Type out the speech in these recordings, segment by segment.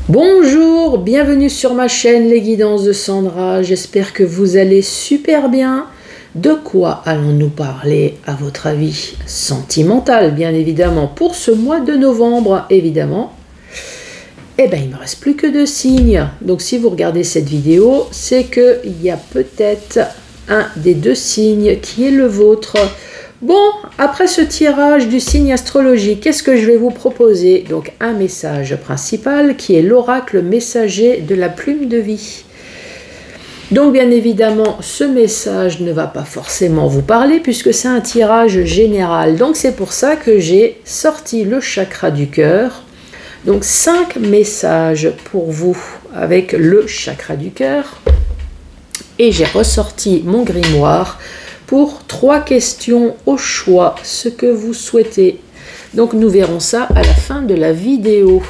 Bonjour, bienvenue sur ma chaîne Les Guidances de Sandra, j'espère que vous allez super bien. De quoi allons-nous parler à votre avis? Sentimental bien évidemment pour ce mois de novembre évidemment. Eh bien il ne me reste plus que 2 signes, donc si vous regardez cette vidéo c'est qu'il y a peut-être un des 2 signes qui est le vôtre. Bon, après ce tirage du signe astrologique, qu'est-ce que je vais vous proposer? Donc un message principal qui est l'oracle messager de la plume de vie. Donc bien évidemment, ce message ne va pas forcément vous parler puisque c'est un tirage général. Donc c'est pour ça que j'ai sorti le chakra du cœur. Donc 5 messages pour vous avec le chakra du cœur. Et j'ai ressorti mon grimoire pour 3 questions au choix, ce que vous souhaitez. Donc nous verrons ça à la fin de la vidéo.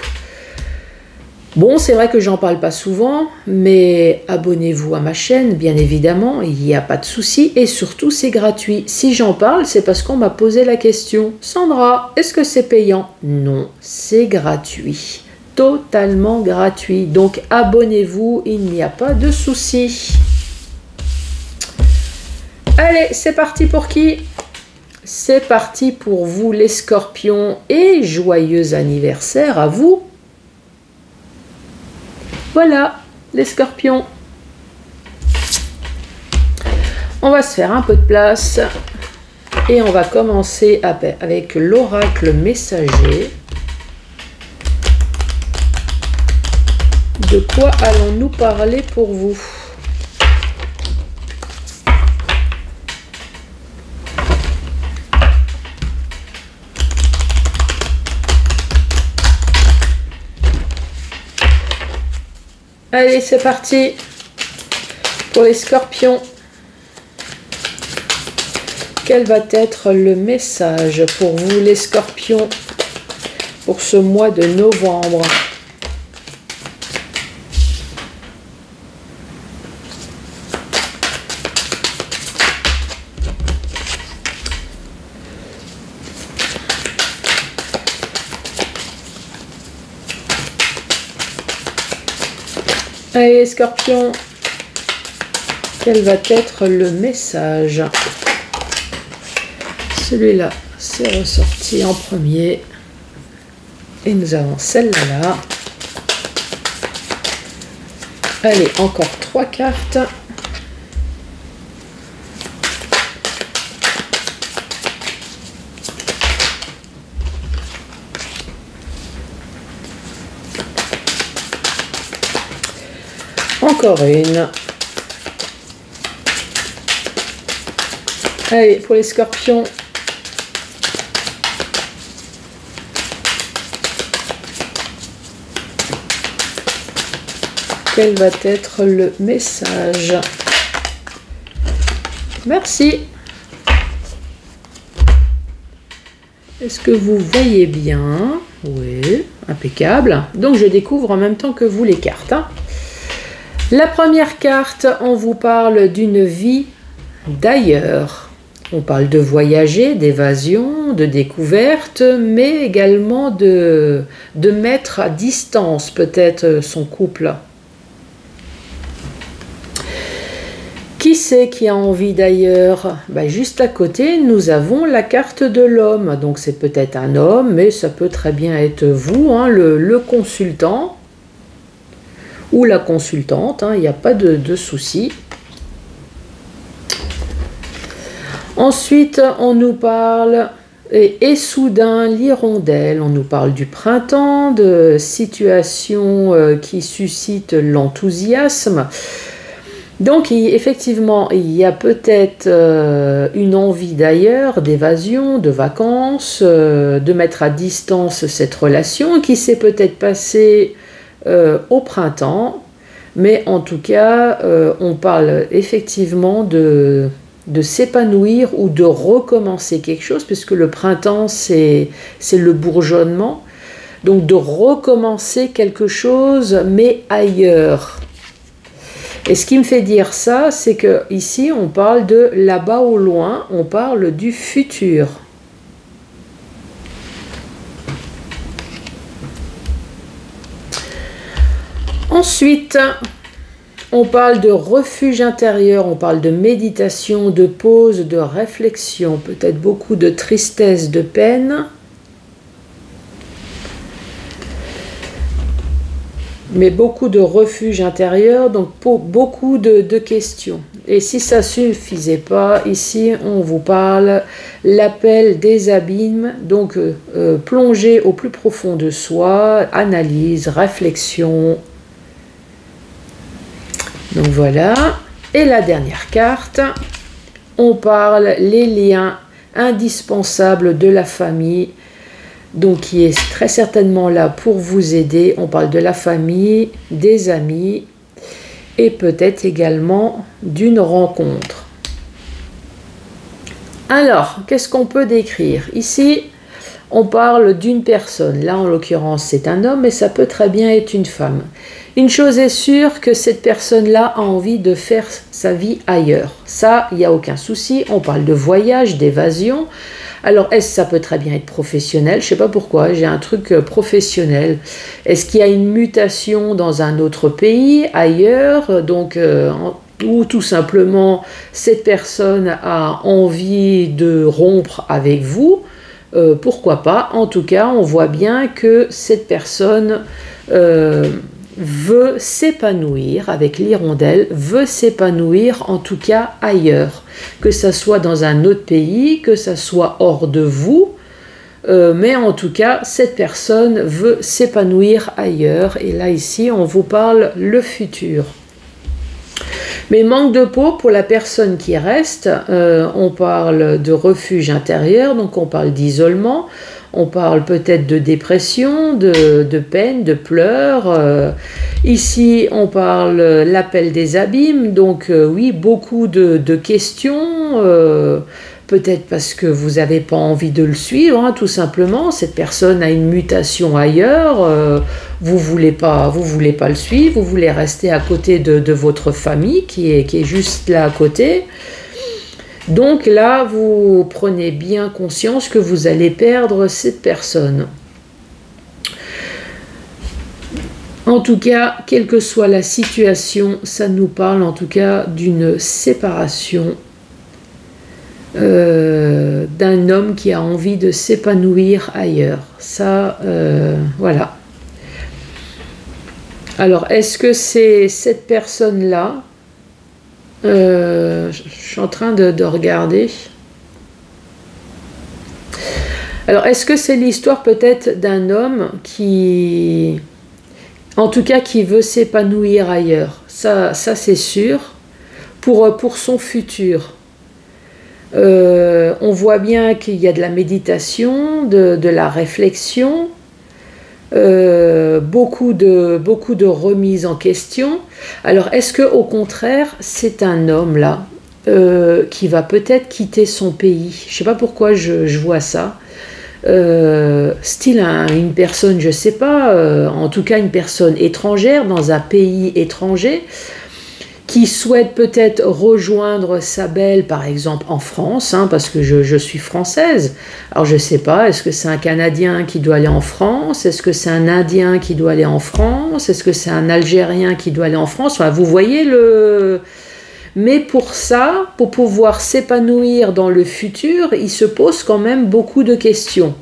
Bon, c'est vrai que j'en parle pas souvent, mais abonnez-vous à ma chaîne, bien évidemment, il n'y a pas de souci, et surtout c'est gratuit. Si j'en parle, c'est parce qu'on m'a posé la question. Sandra, est-ce que c'est payant? Non, c'est gratuit. Totalement gratuit. Donc abonnez-vous, il n'y a pas de souci. Allez, c'est parti pour qui? C'est parti pour vous les scorpions et joyeux anniversaire à vous. Voilà, les scorpions. On va se faire un peu de place et on va commencer avec l'oracle messager. De quoi allons-nous parler pour vous? Allez, c'est parti pour les scorpions. Quel va être le message pour vous les scorpions pour ce mois de novembre? Allez, scorpion, quel va être le message? Celui-là, c'est ressorti en premier. Et nous avons celle-là. Allez, encore 3 cartes. Encore une. Allez, pour les scorpions. Quel va être le message? Merci. Est-ce que vous voyez bien? Oui, impeccable. Donc je découvre en même temps que vous les cartes. Hein. La première carte, on vous parle d'une vie d'ailleurs. On parle de voyager, d'évasion, de découverte, mais également de mettre à distance peut-être son couple. Qui c'est qui a envie d'ailleurs? Ben, juste à côté, nous avons la carte de l'homme. Donc c'est peut-être un homme, mais ça peut très bien être vous, hein, le consultant. Ou la consultante, il n'y a pas de souci. Ensuite, on nous parle, et soudain, l'hirondelle, on nous parle du printemps, de situations qui suscitent l'enthousiasme. Donc, effectivement, il y a peut-être une envie d'ailleurs, d'évasion, de vacances, de mettre à distance cette relation qui s'est peut-être passée au printemps, mais en tout cas on parle effectivement de s'épanouir ou de recommencer quelque chose, puisque le printemps c'est le bourgeonnement, donc de recommencer quelque chose mais ailleurs. Et ce qui me fait dire ça, c'est que ici on parle de là-bas au loin, on parle du futur. Ensuite, on parle de refuge intérieur, on parle de méditation, de pause, de réflexion, peut-être beaucoup de tristesse, de peine. Mais beaucoup de refuge intérieur, donc beaucoup de questions. Et si ça ne suffisait pas, ici on vous parle l'appel des abîmes, donc plonger au plus profond de soi, analyse, réflexion. Donc voilà. Et la dernière carte, on parle les liens indispensables de la famille, donc qui est très certainement là pour vous aider. On parle de la famille, des amis et peut-être également d'une rencontre. Alors, qu'est-ce qu'on peut décrire? Ici, on parle d'une personne. Là, en l'occurrence, c'est un homme, mais ça peut très bien être une femme. Une chose est sûre, que cette personne-là a envie de faire sa vie ailleurs. Ça, il n'y a aucun souci. On parle de voyage, d'évasion. Alors, ça peut très bien être professionnel? Je ne sais pas pourquoi, j'ai un truc professionnel. Est-ce qu'il y a une mutation dans un autre pays, ailleurs, donc, ou tout simplement, cette personne a envie de rompre avec vous? Pourquoi pas? En tout cas, on voit bien que cette personne veut s'épanouir avec l'hirondelle, veut s'épanouir en tout cas ailleurs, que ça soit dans un autre pays, que ça soit hors de vous, mais en tout cas cette personne veut s'épanouir ailleurs. Et là ici on vous parle le futur. Mais manque de peau pour la personne qui reste, on parle de refuge intérieur, donc on parle d'isolement. On parle peut-être de dépression, de peine, de pleurs. Ici, on parle l'appel des abîmes. Donc oui, beaucoup de questions. Peut-être parce que vous n'avez pas envie de le suivre, hein, tout simplement. Cette personne a une mutation ailleurs. Vous voulez pas le suivre. Vous voulez rester à côté de votre famille qui est juste là à côté. Donc là, vous prenez bien conscience que vous allez perdre cette personne. En tout cas, quelle que soit la situation, ça nous parle en tout cas d'une séparation d'un homme qui a envie de s'épanouir ailleurs. Ça, voilà. Alors, est-ce que c'est cette personne-là? Je suis en train de regarder. Alors, est-ce que c'est l'histoire peut-être d'un homme qui, en tout cas, qui veut s'épanouir ailleurs? Ça c'est sûr. Pour son futur. On voit bien qu'il y a de la méditation, de la réflexion. Beaucoup de remises en question. Alors, est-ce que au contraire, c'est un homme là qui va peut-être quitter son pays? Je ne sais pas pourquoi je vois ça. Style une personne, je ne sais pas, en tout cas une personne étrangère dans un pays étranger qui souhaite peut-être rejoindre sa belle, par exemple, en France, hein, parce que je suis française. Alors, je ne sais pas, est-ce que c'est un Canadien qui doit aller en France? Est-ce que c'est un Indien qui doit aller en France? Est-ce que c'est un Algérien qui doit aller en France? Enfin, vous voyez le... Mais pour ça, pour pouvoir s'épanouir dans le futur, il se pose quand même beaucoup de questions.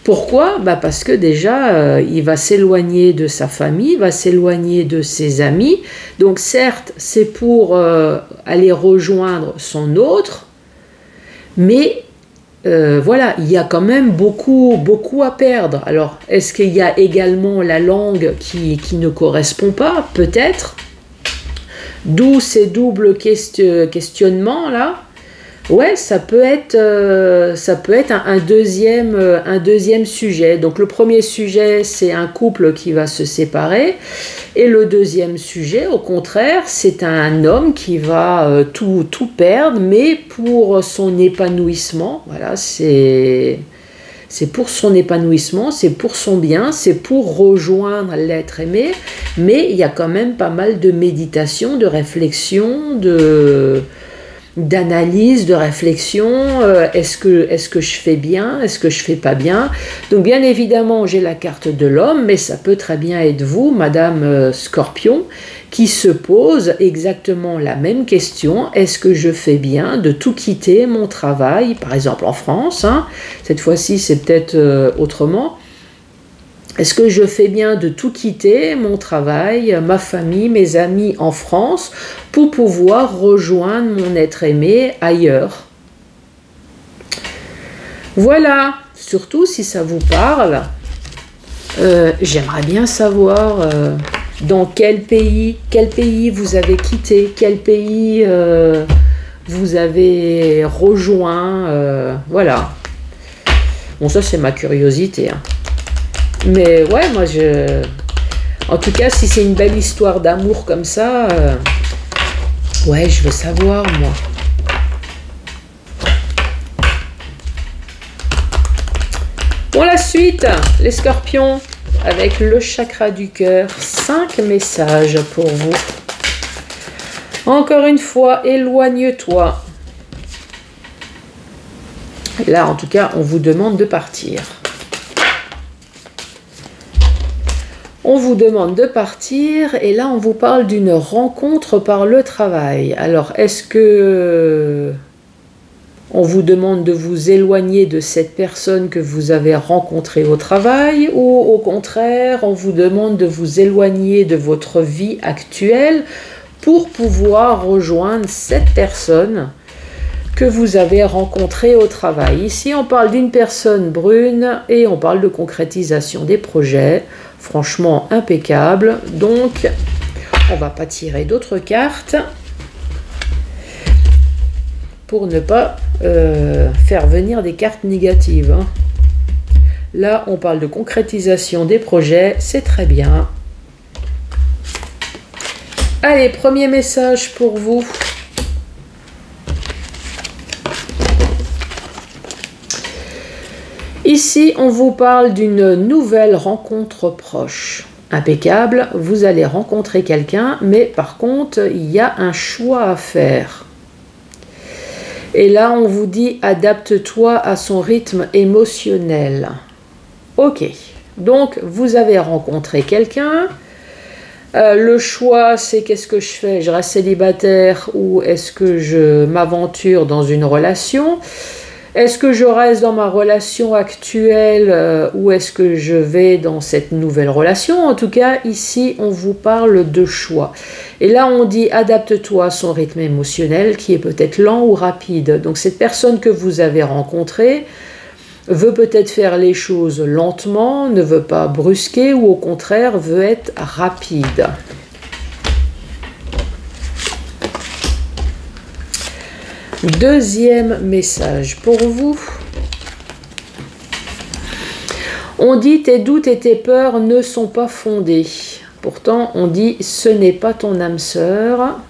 Pourquoi? Parce que déjà, il va s'éloigner de sa famille, il va s'éloigner de ses amis. Donc certes, c'est pour aller rejoindre son autre, mais voilà, il y a quand même beaucoup à perdre. Alors, est-ce qu'il y a également la langue qui ne correspond pas? Peut-être. D'où ces doubles questionnements là. Ouais, ça peut être un deuxième sujet. Donc le premier sujet, c'est un couple qui va se séparer. Et le deuxième sujet, au contraire, c'est un homme qui va tout perdre, mais pour son épanouissement. Voilà, c'est pour son épanouissement, c'est pour son bien, c'est pour rejoindre l'être aimé. Mais il y a quand même pas mal de méditation, de réflexion, d'analyse, de réflexion. Est-ce que je fais bien? Est-ce que je fais pas bien? Donc bien évidemment, j'ai la carte de l'homme, mais ça peut très bien être vous, Madame Scorpion, qui se pose exactement la même question. Est-ce que je fais bien de tout quitter mon travail, par exemple en France, hein, cette fois-ci c'est peut-être autrement. Est-ce que je fais bien de tout quitter, mon travail, ma famille, mes amis en France, pour pouvoir rejoindre mon être aimé ailleurs? Voilà, surtout si ça vous parle, j'aimerais bien savoir dans quel pays vous avez quitté, quel pays vous avez rejoint, voilà. Bon, ça c'est ma curiosité, hein. Mais ouais, moi en tout cas, si c'est une belle histoire d'amour comme ça, ouais, je veux savoir, moi. Bon, la suite, les scorpions, avec le chakra du cœur, 5 messages pour vous. Encore une fois, éloigne-toi. Là, en tout cas, on vous demande de partir. On vous demande de partir et là on vous parle d'une rencontre par le travail. Alors est-ce que on vous demande de vous éloigner de cette personne que vous avez rencontrée au travail ou au contraire on vous demande de vous éloigner de votre vie actuelle pour pouvoir rejoindre cette personne que vous avez rencontrée au travail? Ici on parle d'une personne brune et on parle de concrétisation des projets. Franchement impeccable, donc on va pas tirer d'autres cartes pour ne pas faire venir des cartes négatives, hein. Là on parle de concrétisation des projets, c'est très bien. Allez, premier message pour vous. Ici, on vous parle d'une nouvelle rencontre proche. Impeccable, vous allez rencontrer quelqu'un, mais par contre, il y a un choix à faire. Et là, on vous dit, adapte-toi à son rythme émotionnel. Ok, donc vous avez rencontré quelqu'un. Le choix, c'est qu'est-ce que je fais? Je reste célibataire ou est-ce que je m'aventure dans une relation? Est-ce que je reste dans ma relation actuelle ou est-ce que je vais dans cette nouvelle relation? En tout cas, ici, on vous parle de choix. Et là, on dit adapte-toi à son rythme émotionnel qui est peut-être lent ou rapide. Donc, cette personne que vous avez rencontrée veut peut-être faire les choses lentement, ne veut pas brusquer ou au contraire veut être rapide. Deuxième message pour vous. On dit tes doutes et tes peurs ne sont pas fondés. Pourtant, on dit ce n'est pas ton âme sœur.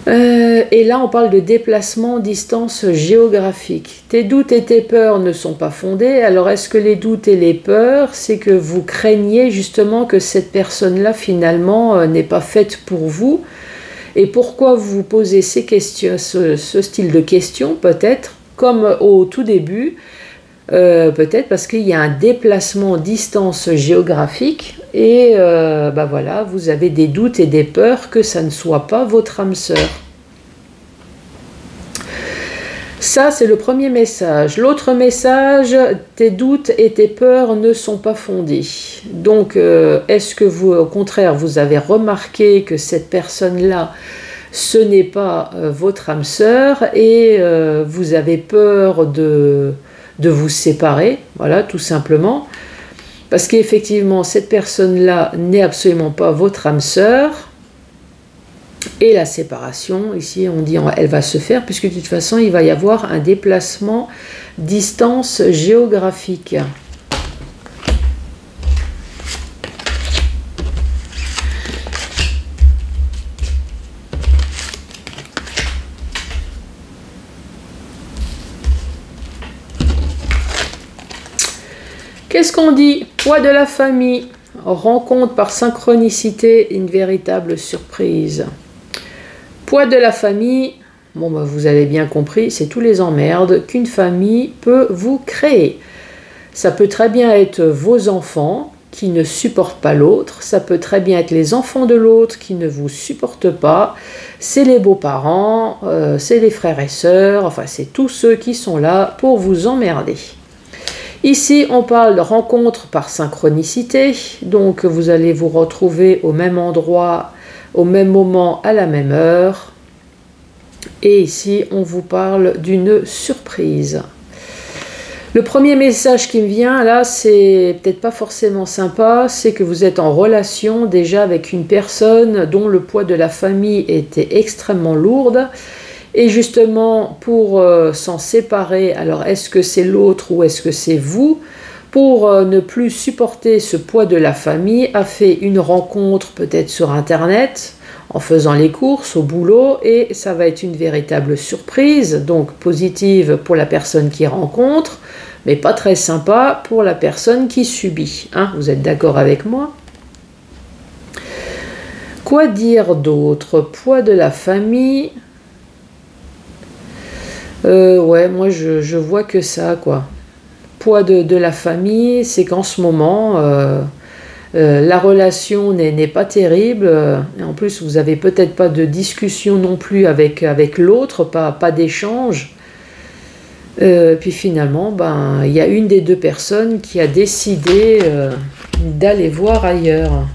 Et là, on parle de déplacement, distance géographique. Tes doutes et tes peurs ne sont pas fondés. Alors, est-ce que les doutes et les peurs, c'est que vous craignez justement que cette personne-là, finalement, n'est pas faite pour vous? Et pourquoi vous posez ces questions, ce style de questions, peut-être, comme au tout début, peut-être parce qu'il y a un déplacement distance géographique et voilà, vous avez des doutes et des peurs que ça ne soit pas votre âme sœur. Ça, c'est le premier message. L'autre message, tes doutes et tes peurs ne sont pas fondés. Donc, est-ce que vous, au contraire, vous avez remarqué que cette personne-là, ce n'est pas votre âme sœur et vous avez peur de vous séparer, voilà, tout simplement. Parce qu'effectivement, cette personne-là n'est absolument pas votre âme sœur. Et la séparation, ici on dit elle va se faire, puisque de toute façon il va y avoir un déplacement distance géographique. Qu'est-ce qu'on dit? Poids de la famille, rencontre par synchronicité, une véritable surprise. Poids de la famille, bon bah, vous avez bien compris, c'est tous les emmerdes qu'une famille peut vous créer. Ça peut très bien être vos enfants qui ne supportent pas l'autre, ça peut très bien être les enfants de l'autre qui ne vous supportent pas, c'est les beaux-parents, c'est les frères et sœurs, enfin c'est tous ceux qui sont là pour vous emmerder. Ici, on parle de rencontre par synchronicité, donc vous allez vous retrouver au même endroit, au même moment, à la même heure. Et ici, on vous parle d'une surprise. Le premier message qui me vient, là, c'est peut-être pas forcément sympa, c'est que vous êtes en relation déjà avec une personne dont le poids de la famille était extrêmement lourde. Et justement, pour s'en séparer, alors est-ce que c'est l'autre ou est-ce que c'est vous? Pour ne plus supporter ce poids de la famille, a fait une rencontre peut-être sur Internet, en faisant les courses, au boulot, et ça va être une véritable surprise, donc positive pour la personne qui rencontre, mais pas très sympa pour la personne qui subit. Hein, vous êtes d'accord avec moi? Quoi dire d'autre? Poids de la famille. Ouais, moi je vois que ça, quoi. Poids de la famille, c'est qu'en ce moment, la relation n'est pas terrible. Et en plus, vous n'avez peut-être pas de discussion non plus avec l'autre, pas d'échange. Puis finalement, ben, il y a une des deux personnes qui a décidé d'aller voir ailleurs.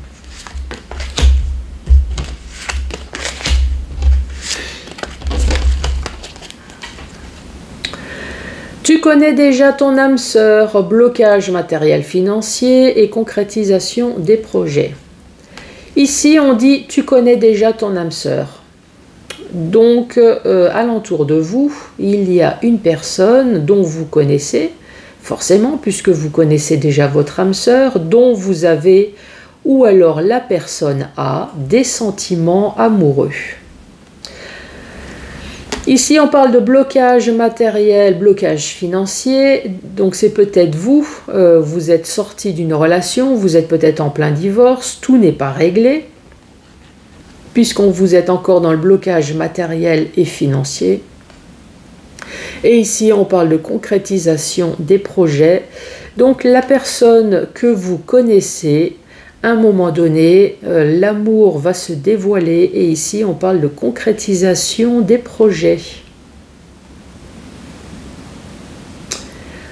Tu connais déjà ton âme sœur, blocage matériel financier et concrétisation des projets. Ici, on dit tu connais déjà ton âme sœur. Donc, alentour de vous, il y a une personne dont vous connaissez, forcément, puisque vous connaissez déjà votre âme sœur, dont vous avez, ou alors la personne a, des sentiments amoureux. Ici, on parle de blocage matériel, blocage financier. Donc, c'est peut-être vous, vous êtes sorti d'une relation, vous êtes peut-être en plein divorce, tout n'est pas réglé, puisqu'on vous êtes encore dans le blocage matériel et financier. Et ici, on parle de concrétisation des projets. Donc, la personne que vous connaissez, à un moment donné, l'amour va se dévoiler et ici on parle de concrétisation des projets.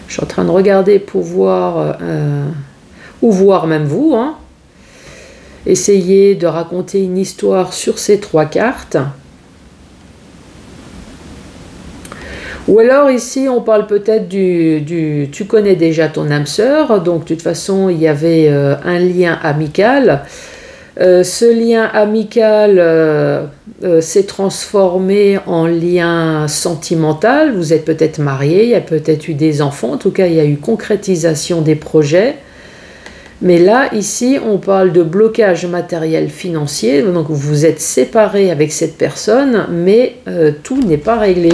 Je suis en train de regarder pour voir, ou voir même vous, hein. Essayez de raconter une histoire sur ces trois cartes. Ou alors ici, on parle peut-être tu connais déjà ton âme sœur, donc de toute façon, il y avait un lien amical. Ce lien amical s'est transformé en lien sentimental. Vous êtes peut-être mariés, il y a peut-être eu des enfants, en tout cas, il y a eu concrétisation des projets. Mais là, ici, on parle de blocage matériel financier, donc vous vous êtes séparés avec cette personne, mais tout n'est pas réglé.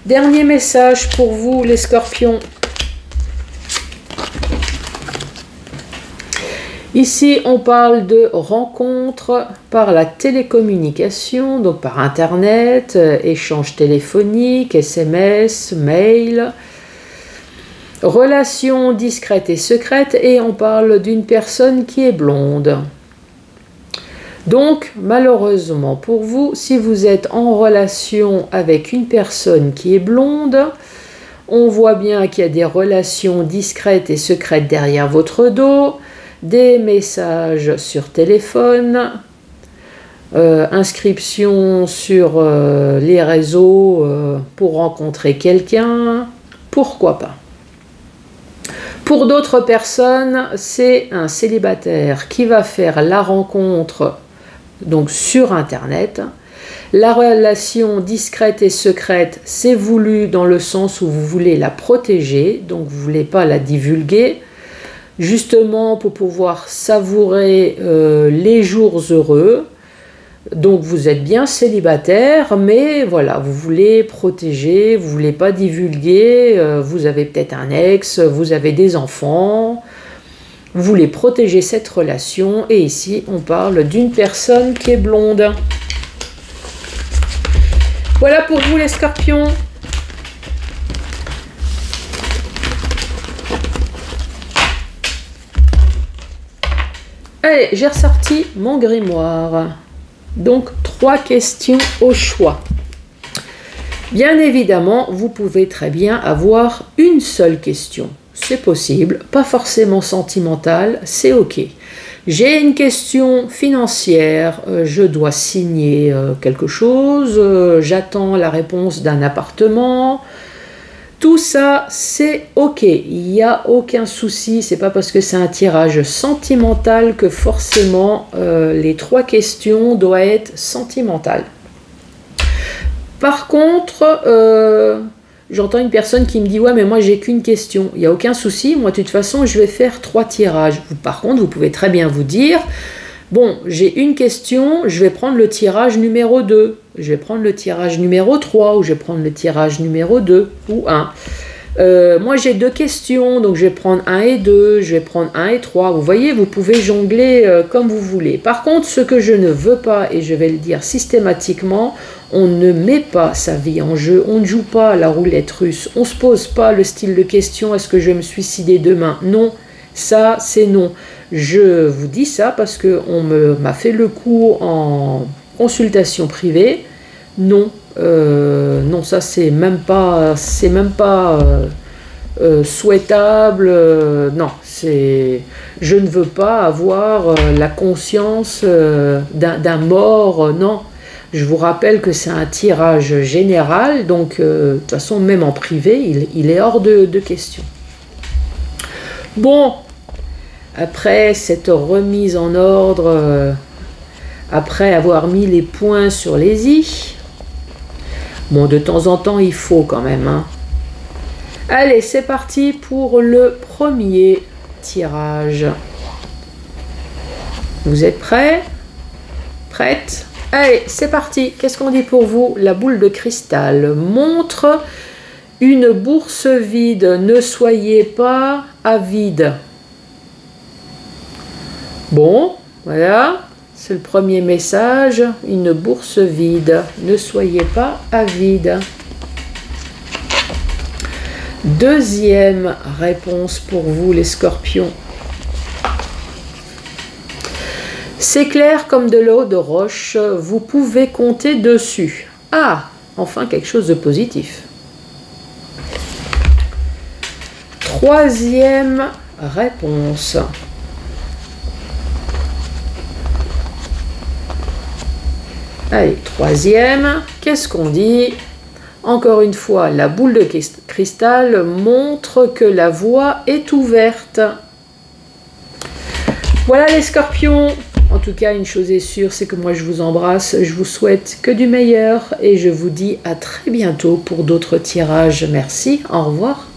Dernier message pour vous, les scorpions. Ici, on parle de rencontres par la télécommunication, donc par Internet, échange téléphonique, SMS, mail, relations discrètes et secrètes, et on parle d'une personne qui est blonde. Donc, malheureusement pour vous, si vous êtes en relation avec une personne qui est blonde, on voit bien qu'il y a des relations discrètes et secrètes derrière votre dos, des messages sur téléphone, inscription sur les réseaux pour rencontrer quelqu'un, pourquoi pas. Pour d'autres personnes, c'est un célibataire qui va faire la rencontre donc sur Internet. La relation discrète et secrète, c'est voulu dans le sens où vous voulez la protéger, donc vous ne voulez pas la divulguer, justement pour pouvoir savourer les jours heureux. Donc vous êtes bien célibataire, mais voilà, vous voulez protéger, vous ne voulez pas divulguer, vous avez peut-être un ex, vous avez des enfants, vous voulez protéger cette relation, et ici on parle d'une personne qui est blonde. Voilà pour vous les scorpions. Allez, j'ai ressorti mon grimoire. Donc, 3 questions au choix. Bien évidemment, vous pouvez très bien avoir une seule question. C'est possible, pas forcément sentimentale, c'est ok. J'ai une question financière, je dois signer quelque chose, j'attends la réponse d'un appartement. Tout ça, c'est ok, il n'y a aucun souci, c'est pas parce que c'est un tirage sentimental que forcément les 3 questions doivent être sentimentales. Par contre, j'entends une personne qui me dit « Ouais, mais moi, j'ai qu'une question. » Il n'y a aucun souci. Moi, de toute façon, je vais faire 3 tirages. Par contre, vous pouvez très bien vous dire « Bon, j'ai une question, je vais prendre le tirage numéro 2. Je vais prendre le tirage numéro 3 ou je vais prendre le tirage numéro 2 ou 1. Moi, j'ai 2 questions, donc je vais prendre 1 et 2, je vais prendre 1 et 3. Vous voyez, vous pouvez jongler comme vous voulez. Par contre, ce que je ne veux pas, et je vais le dire systématiquement, on ne met pas sa vie en jeu, on ne joue pas à la roulette russe, on ne se pose pas le style de question « Est-ce que je vais me suicider demain ?» Non, ça c'est non. Je vous dis ça parce qu'on m'a fait le coup en consultation privée. Non, non, ça c'est même pas souhaitable. Non, je ne veux pas avoir la conscience d'un mort. Non. Je vous rappelle que c'est un tirage général, donc de toute façon, même en privé, il est hors de question. Bon, après cette remise en ordre, après avoir mis les points sur les i, bon, de temps en temps, il faut quand même. Hein. Allez, c'est parti pour le premier tirage. Vous êtes prêts? Prête? Allez, c'est parti. Qu'est-ce qu'on dit pour vous? La boule de cristal montre une bourse vide. Ne soyez pas avide. Bon, voilà. C'est le premier message. Une bourse vide. Ne soyez pas avide. Deuxième réponse pour vous, les scorpions. C'est clair comme de l'eau de roche, vous pouvez compter dessus. Ah, enfin quelque chose de positif. Troisième réponse. Allez, troisième, qu'est-ce qu'on dit? Encore une fois, la boule de cristal montre que la voie est ouverte. Voilà les scorpions. En tout cas, une chose est sûre, c'est que moi je vous embrasse, je vous souhaite que du meilleur et je vous dis à très bientôt pour d'autres tirages. Merci, au revoir.